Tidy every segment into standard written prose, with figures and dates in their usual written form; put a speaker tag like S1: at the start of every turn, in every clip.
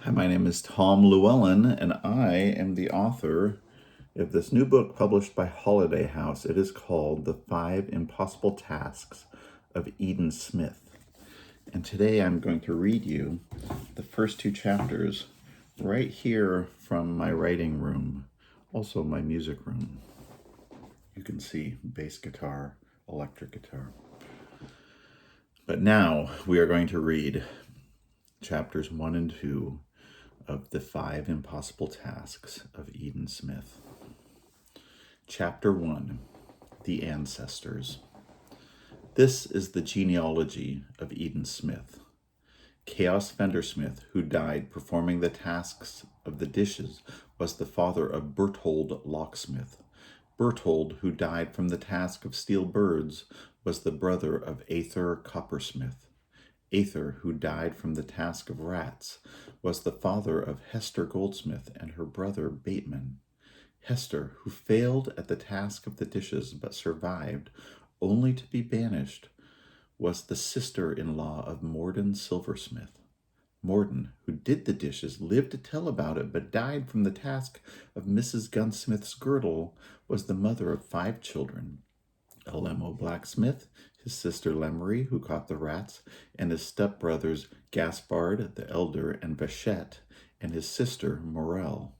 S1: Hi, my name is Tom Llewellyn, and I am the author of this new book published by Holiday House. It is called The Five Impossible Tasks of Eden Smith. And today I'm going to read you the first two chapters right here from my writing room, also my music room. You can see bass guitar, electric guitar. But now we are going to read chapters 1 and 2 of The Five Impossible Tasks of Eden Smith. Chapter 1, The Ancestors. This is the genealogy of Eden Smith. Chaos Fendersmith, who died performing the tasks of the dishes, was the father of Berthold Locksmith. Berthold, who died from the task of steel birds, was the brother of Aether Coppersmith. Aether, who died from the task of rats, was the father of Hester Goldsmith and her brother Bateman. Hester, who failed at the task of the dishes but survived, only to be banished, was the sister-in-law of Morden Silversmith. Morden, who did the dishes, lived to tell about it but died from the task of Mrs. Gunsmith's girdle, was the mother of 5 children. Alemo Blacksmith, his sister Lemery, who caught the rats, and his stepbrothers Gaspard the elder and Vachette, and his sister Morel.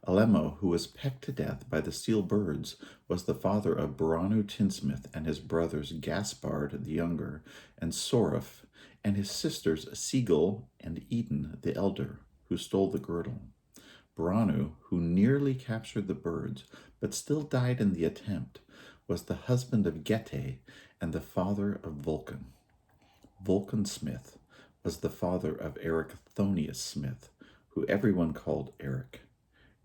S1: Alemo, who was pecked to death by the steel birds, was the father of Baranu Tinsmith and his brothers Gaspard the younger, and Soraph, and his sisters Seagull and Eden the elder, who stole the girdle. Baranu, who nearly captured the birds, but still died in the attempt, was the husband of Gete and the father of Vulcan. Vulcan Smith was the father of Ericthonius Smith, who everyone called Eric.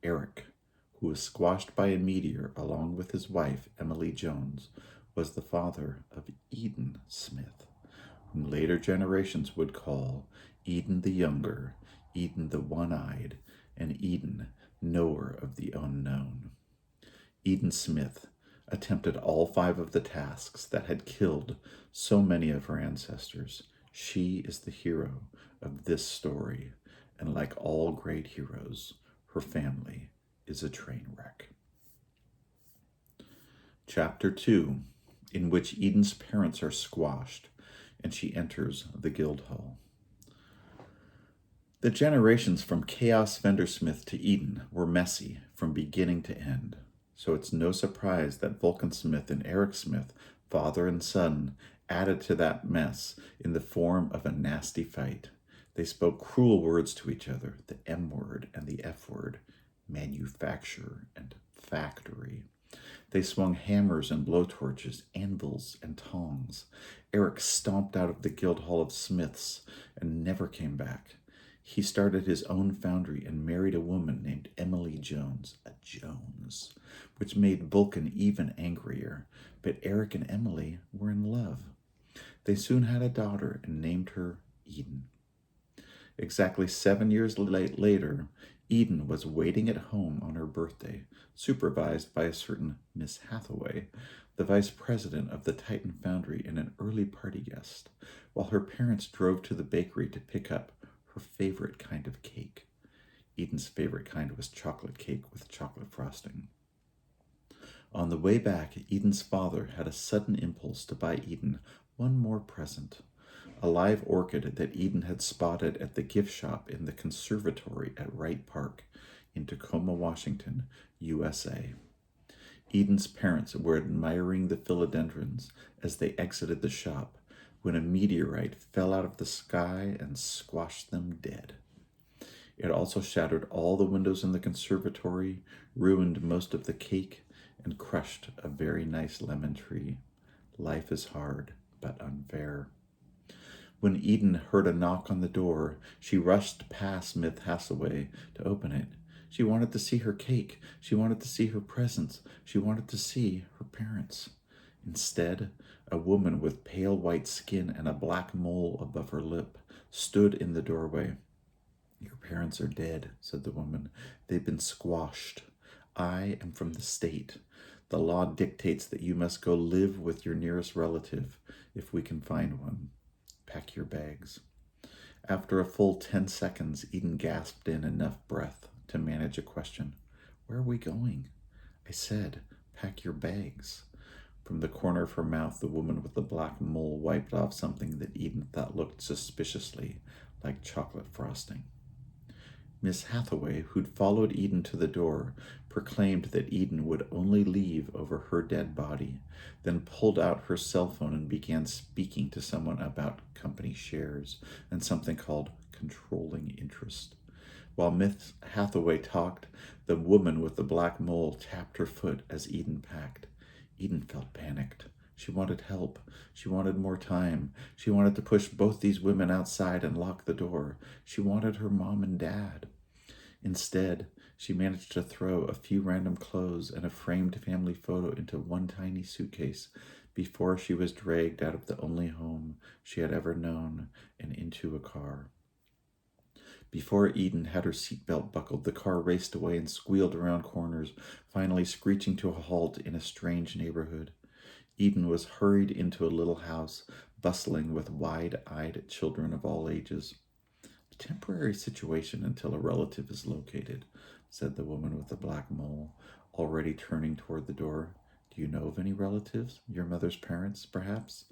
S1: Eric, who was squashed by a meteor along with his wife, Emily Jones, was the father of Eden Smith, whom later generations would call Eden the Younger, Eden the One-Eyed, and Eden, knower of the unknown. Eden Smith attempted all 5 of the tasks that had killed so many of her ancestors. She is the hero of this story, and like all great heroes, her family is a train wreck. Chapter 2, in which Eden's parents are squashed, and she enters the Guildhall. The generations from Chaos Fendersmith to Eden were messy from beginning to end, so it's no surprise that Vulcan Smith and Eric Smith, father and son, added to that mess in the form of a nasty fight. They spoke cruel words to each other, the M word and the F word, manufacture and factory. They swung hammers and blowtorches, anvils and tongs. Eric stomped out of the Guildhall of Smiths and never came back. He started his own foundry and married a woman named Emily Jones, a Jones, which made Vulcan even angrier. But Eric and Emily were in love. They soon had a daughter and named her Eden. Exactly 7 years later, Eden was waiting at home on her birthday, supervised by a certain Miss Hathaway, the vice president of the Titan Foundry and an early party guest, while her parents drove to the bakery to pick up her favorite kind of cake. Eden's favorite kind was chocolate cake with chocolate frosting. On the way back, Eden's father had a sudden impulse to buy Eden one more present, a live orchid that Eden had spotted at the gift shop in the conservatory at Wright Park in Tacoma, Washington, USA. Eden's parents were admiring the philodendrons as they exited the shop when a meteorite fell out of the sky and squashed them dead. It also shattered all the windows in the conservatory, ruined most of the cake, and crushed a very nice lemon tree. Life is hard, but unfair. When Eden heard a knock on the door, she rushed past Miss Hathaway to open it. She wanted to see her cake. She wanted to see her presents. She wanted to see her parents. Instead, a woman with pale white skin and a black mole above her lip stood in the doorway. "Your parents are dead," said the woman. "They've been squashed. I am from the state. The law dictates that you must go live with your nearest relative, if we can find one. Pack your bags." After a full 10 seconds, Eden gasped in enough breath to manage a question. Where are we going? I said, pack your bags. From the corner of her mouth, the woman with the black mole wiped off something that Eden thought looked suspiciously like chocolate frosting. Miss Hathaway, who'd followed Eden to the door, proclaimed that Eden would only leave over her dead body, then pulled out her cell phone and began speaking to someone about company shares and something called controlling interest. While Miss Hathaway talked, the woman with the black mole tapped her foot as Eden packed. Eden felt panicked. She wanted help. She wanted more time. She wanted to push both these women outside and lock the door. She wanted her mom and dad. Instead, she managed to throw a few random clothes and a framed family photo into one tiny suitcase before she was dragged out of the only home she had ever known and into a car. Before Eden had her seatbelt buckled, the car raced away and squealed around corners, finally screeching to a halt in a strange neighborhood. Eden was hurried into a little house, bustling with wide-eyed children of all ages. A temporary situation until a relative is located, said the woman with the black mole, already turning toward the door. Do you know of any relatives? Your mother's parents, perhaps?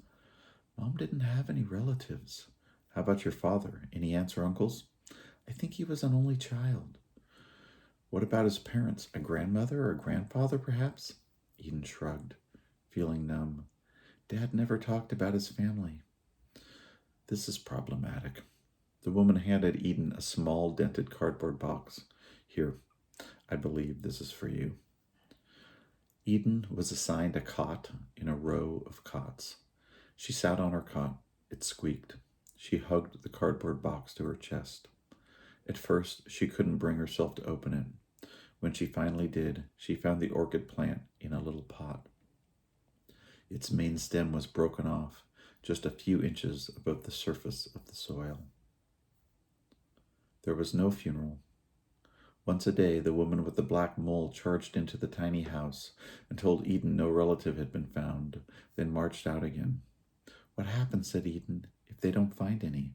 S1: Mom didn't have any relatives. How about your father? Any aunts or uncles? I think he was an only child. What about his parents? A grandmother or a grandfather, perhaps? Eden shrugged, feeling numb. Dad never talked about his family. This is problematic. The woman handed Eden a small dented cardboard box. Here, I believe this is for you. Eden was assigned a cot in a row of cots. She sat on her cot. It squeaked. She hugged the cardboard box to her chest. At first, she couldn't bring herself to open it. When she finally did, she found the orchid plant in a little pot. Its main stem was broken off, just a few inches above the surface of the soil. There was no funeral. Once a day, the woman with the black mole charged into the tiny house and told Eden no relative had been found, then marched out again. What happens, said Eden, if they don't find any?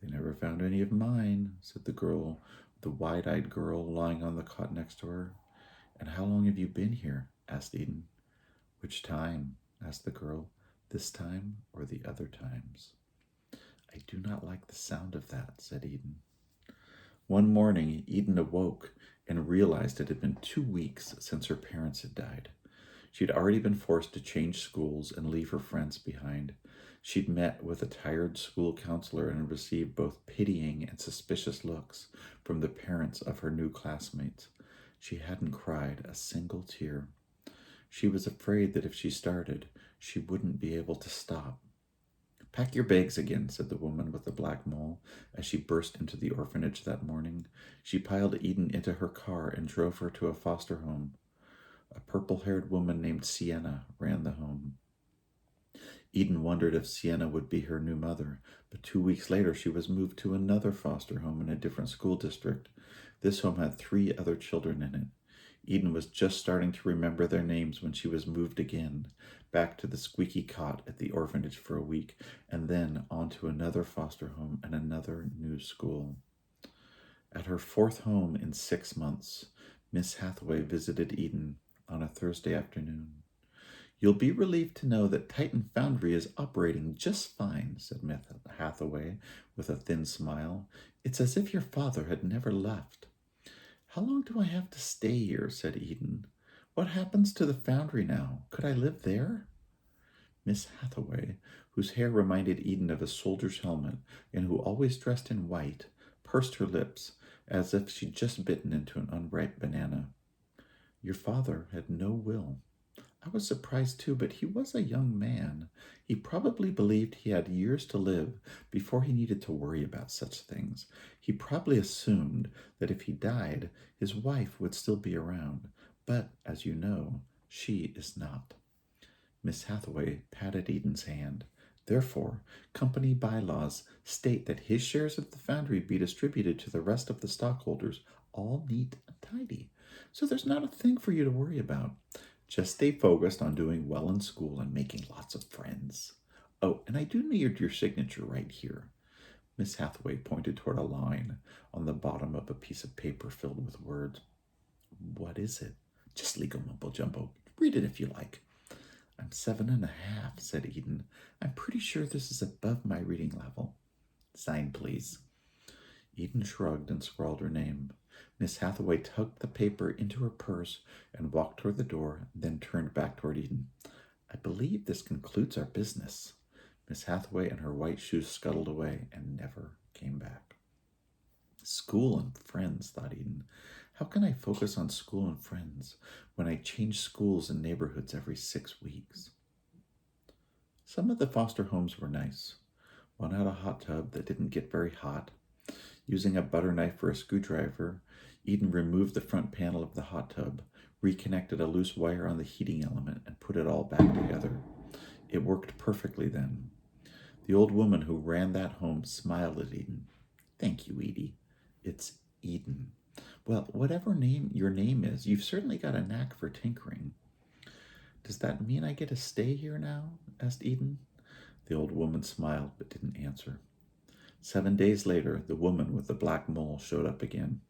S1: They never found any of mine, said the girl, the wide-eyed girl lying on the cot next to her. And how long have you been here? Asked Eden. Which time? Asked the girl. This time or the other times? I do not like the sound of that, said Eden. One morning, Eden awoke and realized it had been 2 weeks since her parents had died. She'd already been forced to change schools and leave her friends behind. She'd met with a tired school counselor and received both pitying and suspicious looks from the parents of her new classmates. She hadn't cried a single tear. She was afraid that if she started, she wouldn't be able to stop. Pack your bags again, said the woman with the black mole as she burst into the orphanage that morning. She piled Eden into her car and drove her to a foster home. A purple-haired woman named Sienna ran the home. Eden wondered if Sienna would be her new mother, but 2 weeks later she was moved to another foster home in a different school district. This home had 3 other children in it. Eden was just starting to remember their names when she was moved again, back to the squeaky cot at the orphanage for a week, and then on to another foster home and another new school. At her 4th home in 6 months, Miss Hathaway visited Eden on a Thursday afternoon. You'll be relieved to know that Titan Foundry is operating just fine, said Miss Hathaway with a thin smile. It's as if your father had never left. How long do I have to stay here? Said Eden. What happens to the foundry now? Could I live there? Miss Hathaway, whose hair reminded Eden of a soldier's helmet and who always dressed in white, pursed her lips as if she'd just bitten into an unripe banana. Your father had no will. I was surprised too, but he was a young man. He probably believed he had years to live before he needed to worry about such things. He probably assumed that if he died, his wife would still be around. But, as you know, she is not. Miss Hathaway patted Eden's hand. Therefore, company bylaws state that his shares of the foundry be distributed to the rest of the stockholders, all neat and tidy. So there's not a thing for you to worry about. Just stay focused on doing well in school and making lots of friends. Oh, and I do need your signature right here. Miss Hathaway pointed toward a line on the bottom of a piece of paper filled with words. What is it? Just legal mumbo jumbo. Read it if you like. I'm 7.5, said Eden. I'm pretty sure this is above my reading level. Sign, please. Eden shrugged and scrawled her name. Miss Hathaway tugged the paper into her purse and walked toward the door, then turned back toward Eden. I believe this concludes our business. Miss Hathaway and her white shoes scuttled away and never came back. School and friends, thought Eden. How can I focus on school and friends when I change schools and neighborhoods every 6 weeks? Some of the foster homes were nice. One had a hot tub that didn't get very hot. Using a butter knife for a screwdriver, Eden removed the front panel of the hot tub, reconnected a loose wire on the heating element, and put it all back together. It worked perfectly then. The old woman who ran that home smiled at Eden. Thank you, Edie. It's Eden. Well, whatever your name is, you've certainly got a knack for tinkering. Does that mean I get to stay here now? Asked Eden. The old woman smiled but didn't answer. 7 days later, the woman with the black mole showed up again.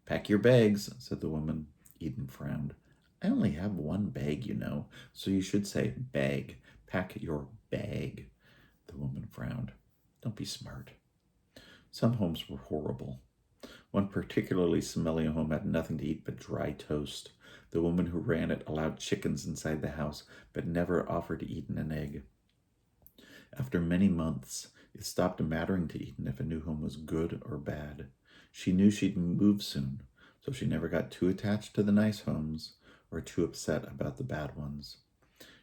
S1: Pack your bags, said the woman. Eden frowned. I only have one bag, you know, so you should say bag. Pack your bag. The woman frowned. Don't be smart. Some homes were horrible. One particularly smelly home had nothing to eat but dry toast. The woman who ran it allowed chickens inside the house, but never offered Eden an egg. After many months, it stopped mattering to Eden if a new home was good or bad. She knew she'd move soon, so she never got too attached to the nice homes or too upset about the bad ones.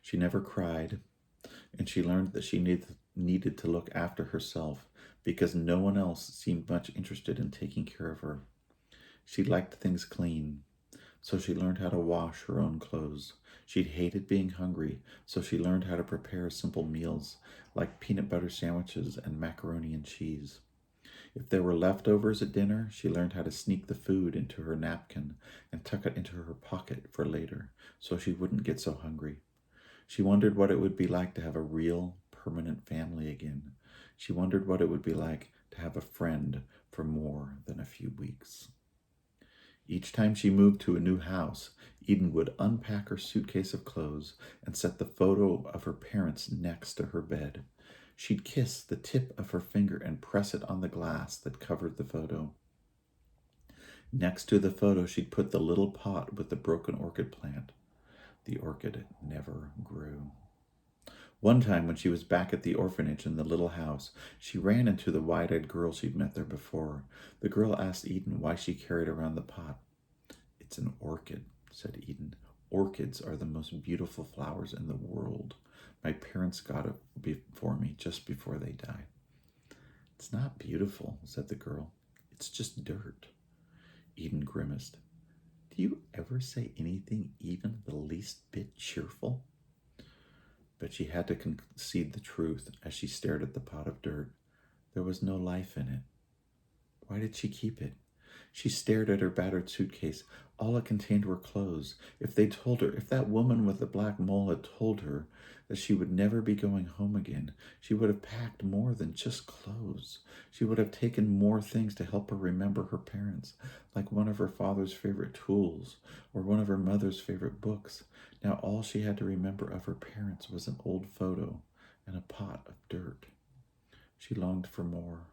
S1: She never cried, and she learned that she needed to look after herself because no one else seemed much interested in taking care of her. She liked things clean, so she learned how to wash her own clothes. She hated being hungry, so she learned how to prepare simple meals like peanut butter sandwiches and macaroni and cheese. If there were leftovers at dinner, she learned how to sneak the food into her napkin and tuck it into her pocket for later, so she wouldn't get so hungry. She wondered what it would be like to have a real, permanent family again. She wondered what it would be like to have a friend for more than a few weeks. Each time she moved to a new house, Eden would unpack her suitcase of clothes and set the photo of her parents next to her bed. She'd kiss the tip of her finger and press it on the glass that covered the photo. Next to the photo, she'd put the little pot with the broken orchid plant. The orchid never grew. One time when she was back at the orphanage in the little house, she ran into the wide-eyed girl she'd met there before. The girl asked Eden why she carried around the pot. It's an orchid, said Eden. Orchids are the most beautiful flowers in the world. My parents got it for me just before they died. It's not beautiful, said the girl. It's just dirt. Eden grimaced. Do you ever say anything even the least bit cheerful? But she had to concede the truth as she stared at the pot of dirt. There was no life in it. Why did she keep it? She stared at her battered suitcase. All it contained were clothes. If that woman with the black mole had told her that she would never be going home again, she would have packed more than just clothes. She would have taken more things to help her remember her parents, like one of her father's favorite tools or one of her mother's favorite books. Now all she had to remember of her parents was an old photo and a pot of dirt. She longed for more.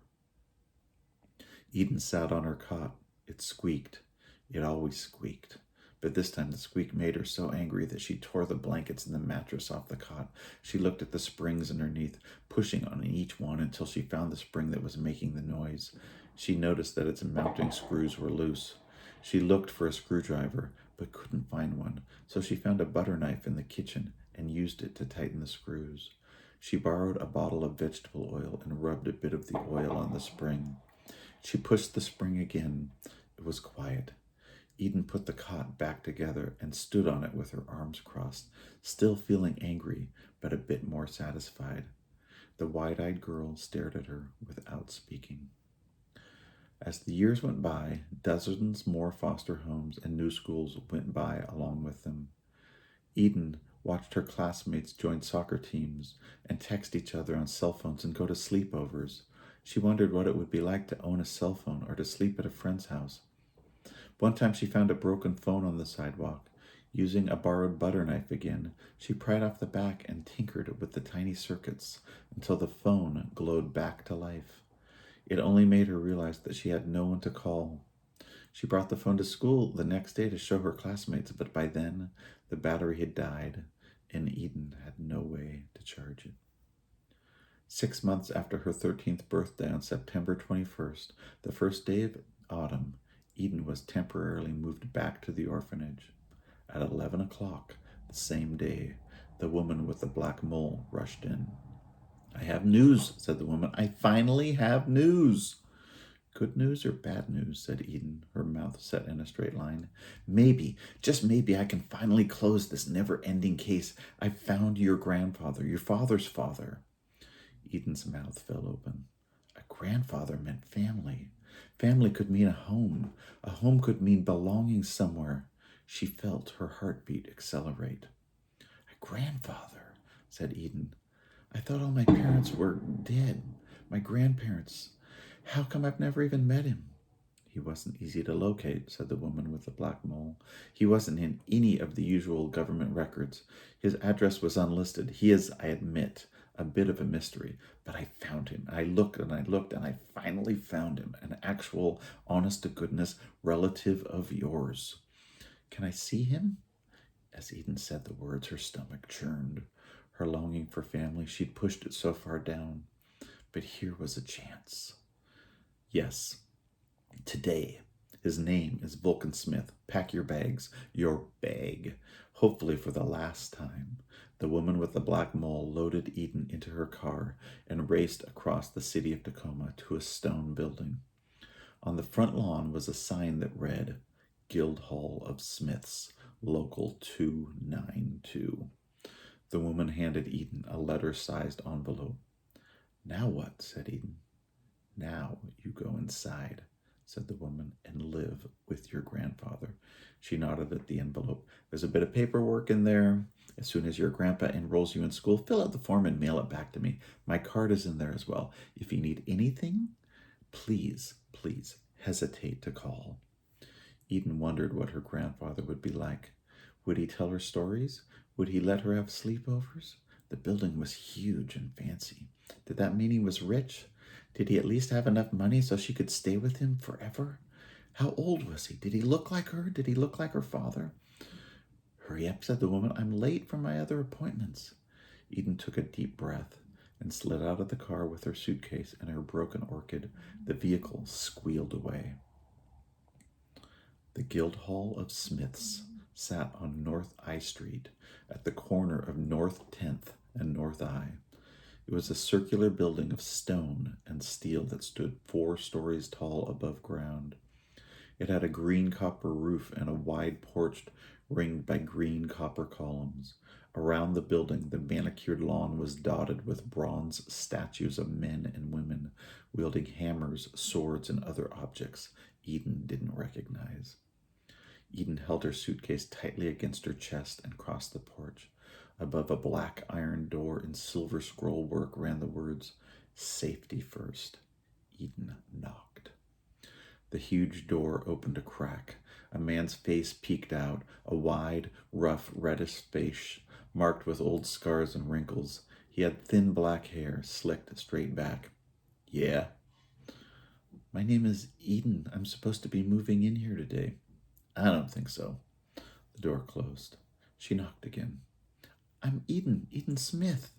S1: Eden sat on her cot. It squeaked. It always squeaked. But this time the squeak made her so angry that she tore the blankets and the mattress off the cot. She looked at the springs underneath, pushing on each one until she found the spring that was making the noise. She noticed that its mounting screws were loose. She looked for a screwdriver, but couldn't find one, so she found a butter knife in the kitchen and used it to tighten the screws. She borrowed a bottle of vegetable oil and rubbed a bit of the oil on the spring. She pushed the spring again. It was quiet. Eden put the cot back together and stood on it with her arms crossed, still feeling angry, but a bit more satisfied. The wide-eyed girl stared at her without speaking. As the years went by, dozens more foster homes and new schools went by along with them. Eden watched her classmates join soccer teams and text each other on cell phones and go to sleepovers. She wondered what it would be like to own a cell phone or to sleep at a friend's house. One time she found a broken phone on the sidewalk. Using a borrowed butter knife again, she pried off the back and tinkered with the tiny circuits until the phone glowed back to life. It only made her realize that she had no one to call. She brought the phone to school the next day to show her classmates, but by then the battery had died and Eden had no way to charge it. 6 months after her 13th birthday on September 21st, the first day of autumn, Eden was temporarily moved back to the orphanage. At 11 o'clock the same day, the woman with the black mole rushed in. "I have news," said the woman. "I finally have news." "Good news or bad news?" said Eden, her mouth set in a straight line. "Maybe, just maybe, I can finally close this never-ending case. I found your grandfather, your father's father." Eden's mouth fell open. A grandfather meant family. Family could mean a home. A home could mean belonging somewhere. She felt her heartbeat accelerate. "A grandfather," said Eden. "I thought all my parents were dead. My grandparents. How come I've never even met him?" "He wasn't easy to locate," said the woman with the black mole. "He wasn't in any of the usual government records. His address was unlisted. He is, I admit, a bit of a mystery, but I found him. I looked and I looked and I finally found him. An actual, honest-to-goodness relative of yours." "Can I see him?" As Eden said the words, her stomach churned. Her longing for family, she'd pushed it so far down. But here was a chance. "Yes, today. His name is Vulcan Smith. Pack your bags. Your bag. Hopefully for the last time." The woman with the black mole loaded Eden into her car and raced across the city of Tacoma to a stone building. On the front lawn was a sign that read, "Guildhall of Smiths, Local 292. The woman handed Eden a letter-sized envelope. "Now what?" said Eden. "Now you go inside," said the woman, "and live with your grandfather." She nodded at the envelope. "There's a bit of paperwork in there. As soon as your grandpa enrolls you in school, fill out the form and mail it back to me. My card is in there as well. If you need anything, please hesitate to call." Eden wondered what her grandfather would be like. Would he tell her stories? Would he let her have sleepovers? The building was huge and fancy. Did that mean he was rich? Did he at least have enough money so she could stay with him forever? How old was he? Did he look like her? Did he look like her father? "Hurry up," said the woman. "I'm late for my other appointments." Eden took a deep breath and slid out of the car with her suitcase and her broken orchid. The vehicle squealed away. The Guildhall of Smiths sat on North I Street at the corner of North 10th and North I. It was a circular building of stone and steel that stood 4 stories tall above ground. It had a green copper roof and a wide porch ringed by green copper columns. Around the building, the manicured lawn was dotted with bronze statues of men and women wielding hammers, swords, and other objects Eden didn't recognize. Eden held her suitcase tightly against her chest and crossed the porch. Above a black iron door in silver scroll work ran the words, "Safety first." Eden knocked. The huge door opened a crack. A man's face peeked out, a wide, rough, reddish face marked with old scars and wrinkles. He had thin black hair, slicked straight back. "Yeah." "My name is Eden. I'm supposed to be moving in here today." "I don't think so." The door closed. She knocked again. "I'm Eden Smith."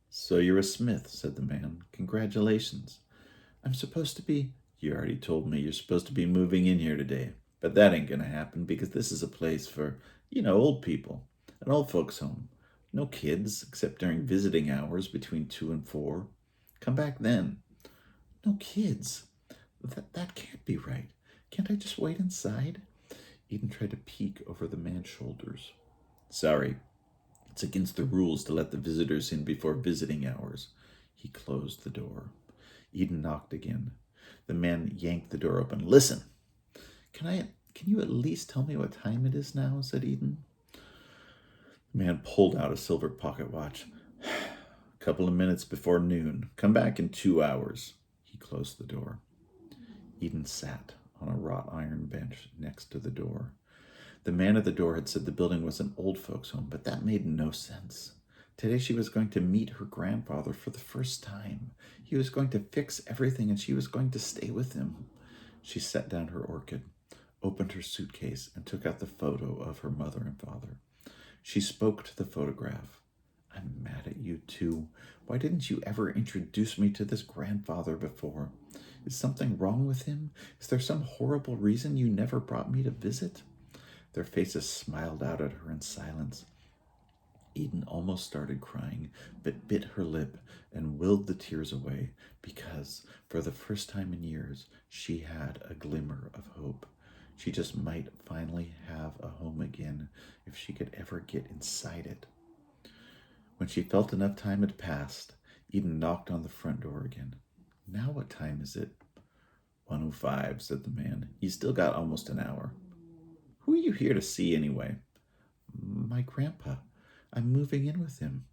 S1: "So you're a Smith," said the man. "Congratulations." "I'm supposed to be..." "You already told me you're supposed to be moving in here today. But that ain't gonna happen because this is a place for, old people. An old folks' home. No kids, except during visiting hours between 2 and 4. Come back then." "No kids? That can't be right. Can't I just wait inside?" Eden tried to peek over the man's shoulders. "Sorry. It's against the rules to let the visitors in before visiting hours." He closed the door. Eden knocked again. The man yanked the door open. "Listen. Can you at least tell me what time it is now?" said Eden. The man pulled out a silver pocket watch. "A couple of minutes before noon. Come back in 2 hours." He closed the door. Eden sat on a wrought iron bench next to the door. The man at the door had said the building was an old folks' home, but that made no sense. Today she was going to meet her grandfather for the first time. He was going to fix everything, and she was going to stay with him. She set down her orchid, opened her suitcase, and took out the photo of her mother and father. She spoke to the photograph. I'm mad at you, too. Why didn't you ever introduce me to this grandfather before? Is something wrong with him? Is there some horrible reason you never brought me to visit? Their faces smiled out at her in silence. Eden almost started crying, but bit her lip and willed the tears away because, for the first time in years, she had a glimmer of hope. She just might finally have a home again if she could ever get inside it. When she felt enough time had passed, Eden knocked on the front door again. Now what time is it? 1:05, said the man. You still got almost an hour. Who are you here to see anyway? My grandpa. I'm moving in with him.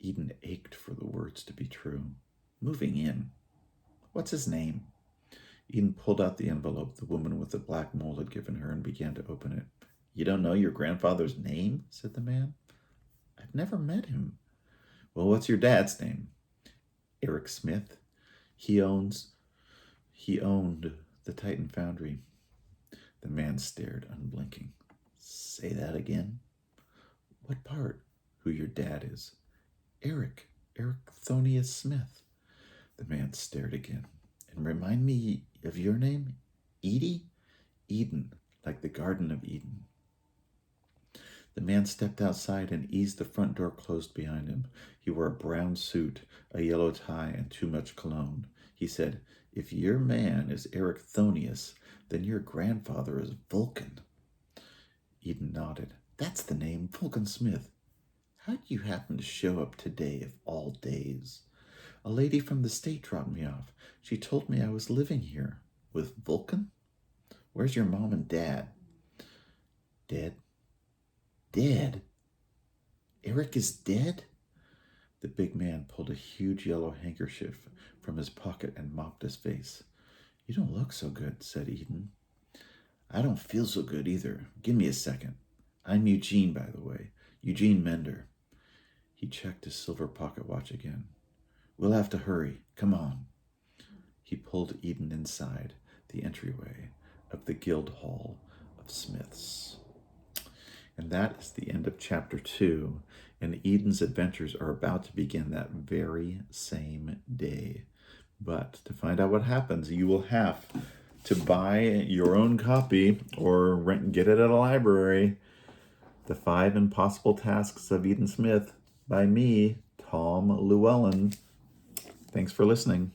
S1: Eden ached for the words to be true. Moving in? What's his name? Eden pulled out the envelope the woman with the black mole had given her and began to open it. You don't know your grandfather's name? Said the man. I've never met him. Well, what's your dad's name? Eric Smith. He owned the Titan Foundry. The man stared, unblinking. Say that again? What part? Who your dad is? Eric Thonius Smith. The man stared again. And remind me of your name? Edie? Eden, like the Garden of Eden. The man stepped outside and eased the front door closed behind him. He wore a brown suit, a yellow tie, and too much cologne. He said, If your man is Eric Thonius, then your grandfather is Vulcan. Eden nodded. That's the name, Vulcan Smith. How did you happen to show up today of all days? A lady from the state dropped me off. She told me I was living here. With Vulcan? Where's your mom and dad? Dead? Dead? Eric is dead? The big man pulled a huge yellow handkerchief from his pocket and mopped his face. You don't look so good, said Eden. I don't feel so good either. Give me a second. I'm Eugene, by the way. Eugene Mender. He checked his silver pocket watch again. We'll have to hurry. Come on. He pulled Eden inside the entryway of the Guild Hall of Smiths. And that is the end of chapter 2. And Eden's adventures are about to begin that very same day. But to find out what happens, you will have to buy your own copy or get it at a library. The 5 Impossible Tasks of Eden Smith by me, Tom Llewellyn. Thanks for listening.